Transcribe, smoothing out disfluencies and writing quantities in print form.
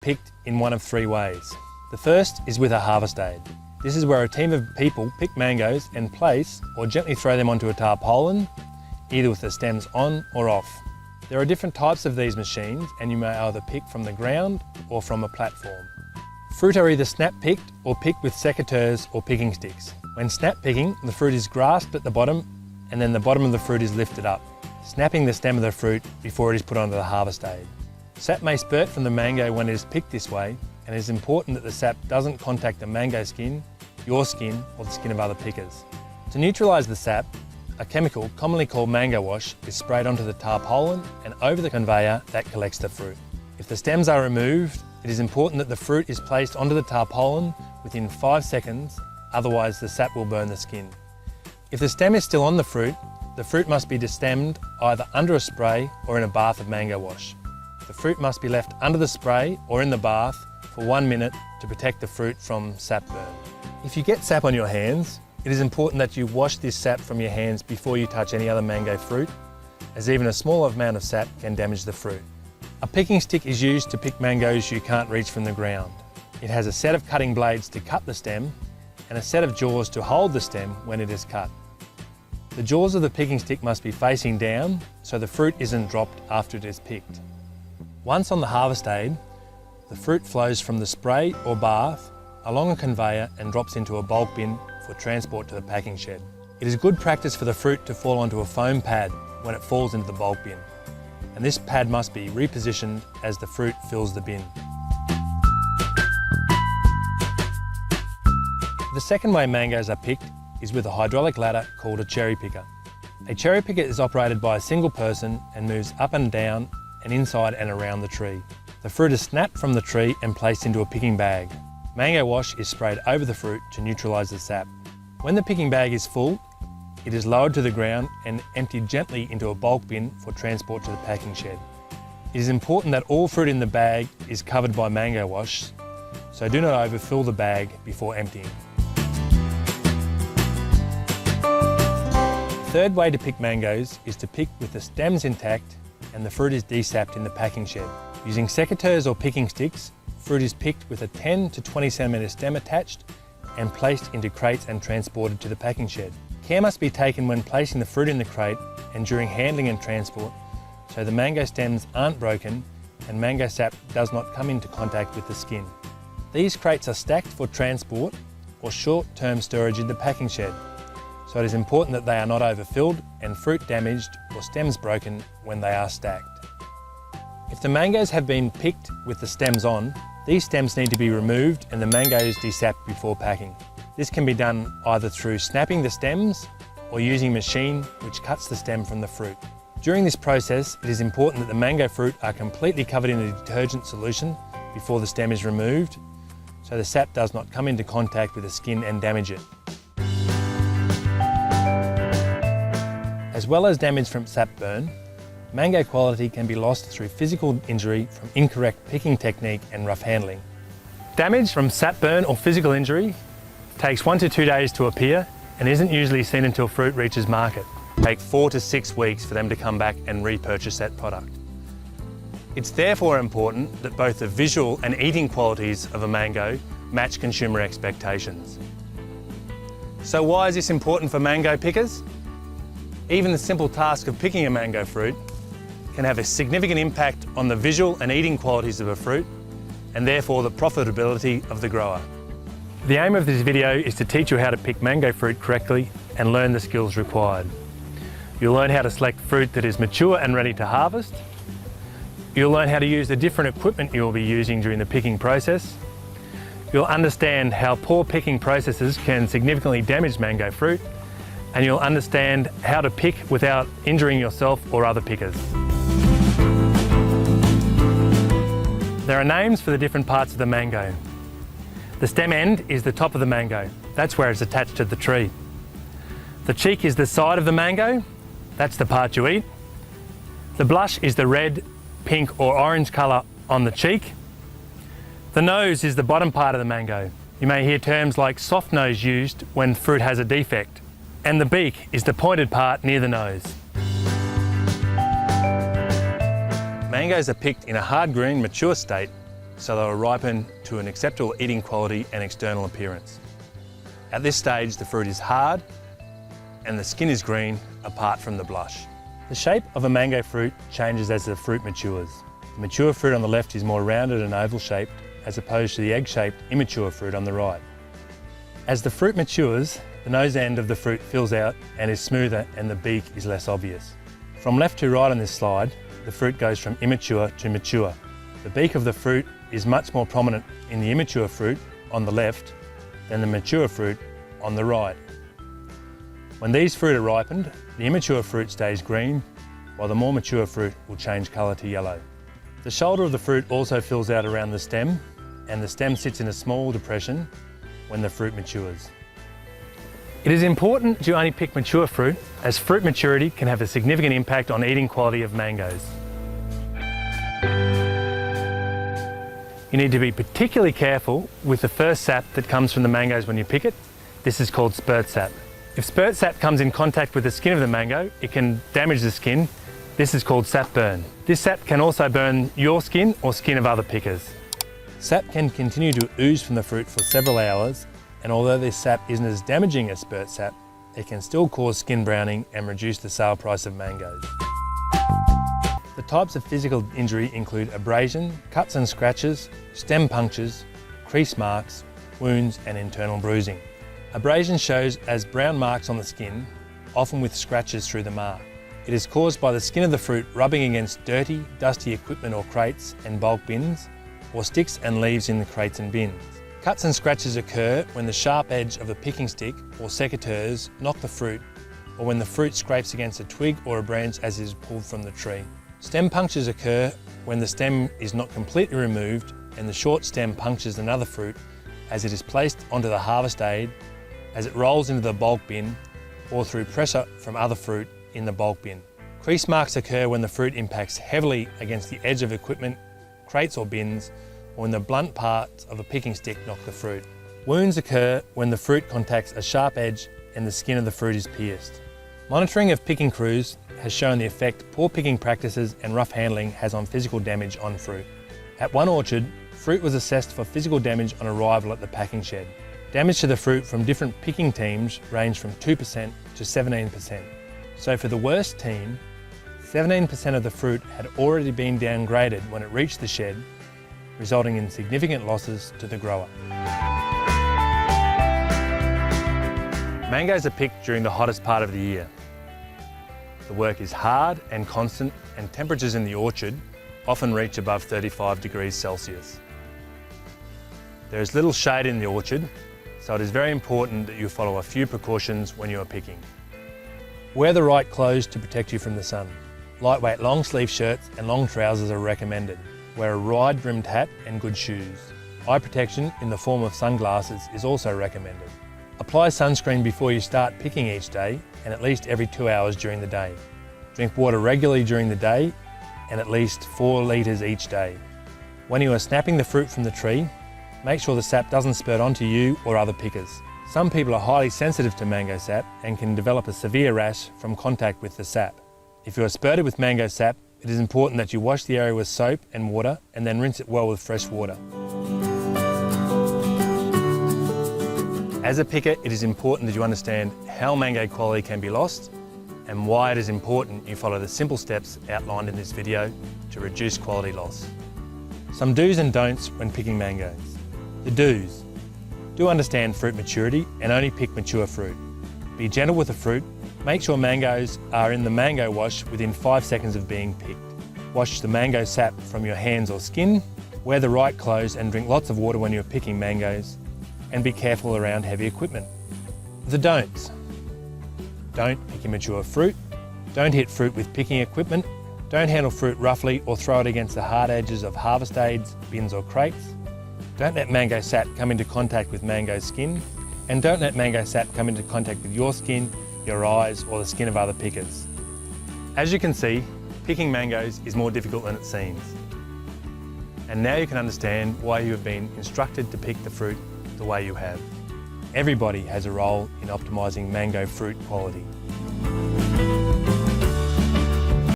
picked in one of three ways. The first is with a harvest aid. This is where a team of people pick mangoes and place or gently throw them onto a tarpaulin, either with the stems on or off. There are different types of these machines, and you may either pick from the ground or from a platform. Fruit are either snap picked or picked with secateurs or picking sticks. When snap picking, the fruit is grasped at the bottom and then the bottom of the fruit is lifted up, snapping the stem of the fruit before it is put onto the harvest aid. Sap may spurt from the mango when it is picked this way, and it is important that the sap doesn't contact the mango skin, your skin, or the skin of other pickers. To neutralise the sap, a chemical commonly called mango wash is sprayed onto the tarpaulin and over the conveyor that collects the fruit. If the stems are removed, it is important that the fruit is placed onto the tarpaulin within 5 seconds, otherwise the sap will burn the skin. If the stem is still on the fruit must be destemmed either under a spray or in a bath of mango wash. The fruit must be left under the spray or in the bath for 1 minute to protect the fruit from sap burn. If you get sap on your hands, it is important that you wash this sap from your hands before you touch any other mango fruit, as even a small amount of sap can damage the fruit. A picking stick is used to pick mangoes you can't reach from the ground. It has a set of cutting blades to cut the stem and a set of jaws to hold the stem when it is cut. The jaws of the picking stick must be facing down so the fruit isn't dropped after it is picked. Once on the harvest aid, the fruit flows from the spray or bath along a conveyor and drops into a bulk bin for transport to the packing shed. It is good practice for the fruit to fall onto a foam pad when it falls into the bulk bin, and this pad must be repositioned as the fruit fills the bin. The second way mangoes are picked is with a hydraulic ladder called a cherry picker. A cherry picker is operated by a single person and moves up and down and inside and around the tree. The fruit is snapped from the tree and placed into a picking bag. Mango wash is sprayed over the fruit to neutralise the sap. When the picking bag is full, it is lowered to the ground and emptied gently into a bulk bin for transport to the packing shed. It is important that all fruit in the bag is covered by mango wash, so do not overfill the bag before emptying. The third way to pick mangoes is to pick with the stems intact and the fruit is desapped in the packing shed. Using secateurs or picking sticks, fruit is picked with a 10 to 20 centimetre stem attached and placed into crates and transported to the packing shed. Care must be taken when placing the fruit in the crate and during handling and transport so the mango stems aren't broken and mango sap does not come into contact with the skin. These crates are stacked for transport or short-term storage in the packing shed, so it is important that they are not overfilled and fruit damaged or stems broken when they are stacked. If the mangoes have been picked with the stems on, these stems need to be removed and the mangoes desapped before packing. This can be done either through snapping the stems or using a machine which cuts the stem from the fruit. During this process, it is important that the mango fruit are completely covered in a detergent solution before the stem is removed, so the sap does not come into contact with the skin and damage it. As well as damage from sap burn, mango quality can be lost through physical injury from incorrect picking technique and rough handling. Damage from sap burn or physical injury takes 1 to 2 days to appear and isn't usually seen until fruit reaches market. It takes 4 to 6 weeks for them to come back and repurchase that product. It's therefore important that both the visual and eating qualities of a mango match consumer expectations. So why is this important for mango pickers? Even the simple task of picking a mango fruit can have a significant impact on the visual and eating qualities of a fruit and therefore the profitability of the grower. The aim of this video is to teach you how to pick mango fruit correctly and learn the skills required. You'll learn how to select fruit that is mature and ready to harvest. You'll learn how to use the different equipment you will be using during the picking process. You'll understand how poor picking processes can significantly damage mango fruit, and you'll understand how to pick without injuring yourself or other pickers. There are names for the different parts of the mango. The stem end is the top of the mango. That's where it's attached to the tree. The cheek is the side of the mango. That's the part you eat. The blush is the red, pink or orange colour on the cheek. The nose is the bottom part of the mango. You may hear terms like soft nose used when fruit has a defect. And the beak is the pointed part near the nose. Mangoes are picked in a hard green, mature state so they will ripen to an acceptable eating quality and external appearance. At this stage, the fruit is hard and the skin is green apart from the blush. The shape of a mango fruit changes as the fruit matures. The mature fruit on the left is more rounded and oval shaped as opposed to the egg-shaped immature fruit on the right. As the fruit matures, the nose end of the fruit fills out and is smoother and the beak is less obvious. From left to right on this slide, the fruit goes from immature to mature. The beak of the fruit is much more prominent in the immature fruit on the left than the mature fruit on the right. When these fruit are ripened, the immature fruit stays green, while the more mature fruit will change colour to yellow. The shoulder of the fruit also fills out around the stem, and the stem sits in a small depression when the fruit matures. It is important to only pick mature fruit, as fruit maturity can have a significant impact on eating quality of mangoes. You need to be particularly careful with the first sap that comes from the mangoes when you pick it. This is called spurt sap. If spurt sap comes in contact with the skin of the mango, it can damage the skin. This is called sap burn. This sap can also burn your skin or skin of other pickers. Sap can continue to ooze from the fruit for several hours, and although this sap isn't as damaging as spurt sap, it can still cause skin browning and reduce the sale price of mangoes. The types of physical injury include abrasion, cuts and scratches, stem punctures, crease marks, wounds and internal bruising. Abrasion shows as brown marks on the skin, often with scratches through the mark. It is caused by the skin of the fruit rubbing against dirty, dusty equipment or crates and bulk bins, or sticks and leaves in the crates and bins. Cuts and scratches occur when the sharp edge of a picking stick or secateurs knock the fruit, or when the fruit scrapes against a twig or a branch as it is pulled from the tree. Stem punctures occur when the stem is not completely removed and the short stem punctures another fruit as it is placed onto the harvest aid, as it rolls into the bulk bin, or through pressure from other fruit in the bulk bin. Crease marks occur when the fruit impacts heavily against the edge of equipment, crates or bins, or when the blunt parts of a picking stick knock the fruit. Wounds occur when the fruit contacts a sharp edge and the skin of the fruit is pierced. Monitoring of picking crews has shown the effect poor picking practices and rough handling has on physical damage on fruit. At one orchard, fruit was assessed for physical damage on arrival at the packing shed. Damage to the fruit from different picking teams ranged from 2% to 17%. So for the worst team, 17% of the fruit had already been downgraded when it reached the shed, resulting in significant losses to the grower. Mangoes are picked during the hottest part of the year. The work is hard and constant, and temperatures in the orchard often reach above 35 degrees Celsius. There is little shade in the orchard, so it is very important that you follow a few precautions when you are picking. Wear the right clothes to protect you from the sun. Lightweight long sleeve shirts and long trousers are recommended. Wear a wide-brimmed hat and good shoes. Eye protection in the form of sunglasses is also recommended. Apply sunscreen before you start picking each day and at least every 2 hours during the day. Drink water regularly during the day and at least 4 litres each day. When you are snapping the fruit from the tree, make sure the sap doesn't spurt onto you or other pickers. Some people are highly sensitive to mango sap and can develop a severe rash from contact with the sap. If you are spurted with mango sap, it is important that you wash the area with soap and water and then rinse it well with fresh water. As a picker, it is important that you understand how mango quality can be lost and why it is important you follow the simple steps outlined in this video to reduce quality loss. Some do's and don'ts when picking mangoes. The do's. Do understand fruit maturity and only pick mature fruit. Be gentle with the fruit. Make sure mangoes are in the mango wash within 5 seconds of being picked. Wash the mango sap from your hands or skin. Wear the right clothes and drink lots of water when you're picking mangoes. And be careful around heavy equipment. The don'ts. Don't pick immature fruit. Don't hit fruit with picking equipment. Don't handle fruit roughly or throw it against the hard edges of harvest aids, bins or crates. Don't let mango sap come into contact with mango skin. And don't let mango sap come into contact with your skin, your eyes or the skin of other pickers. As you can see, picking mangoes is more difficult than it seems. And now you can understand why you have been instructed to pick the fruit the way you have. Everybody has a role in optimising mango fruit quality.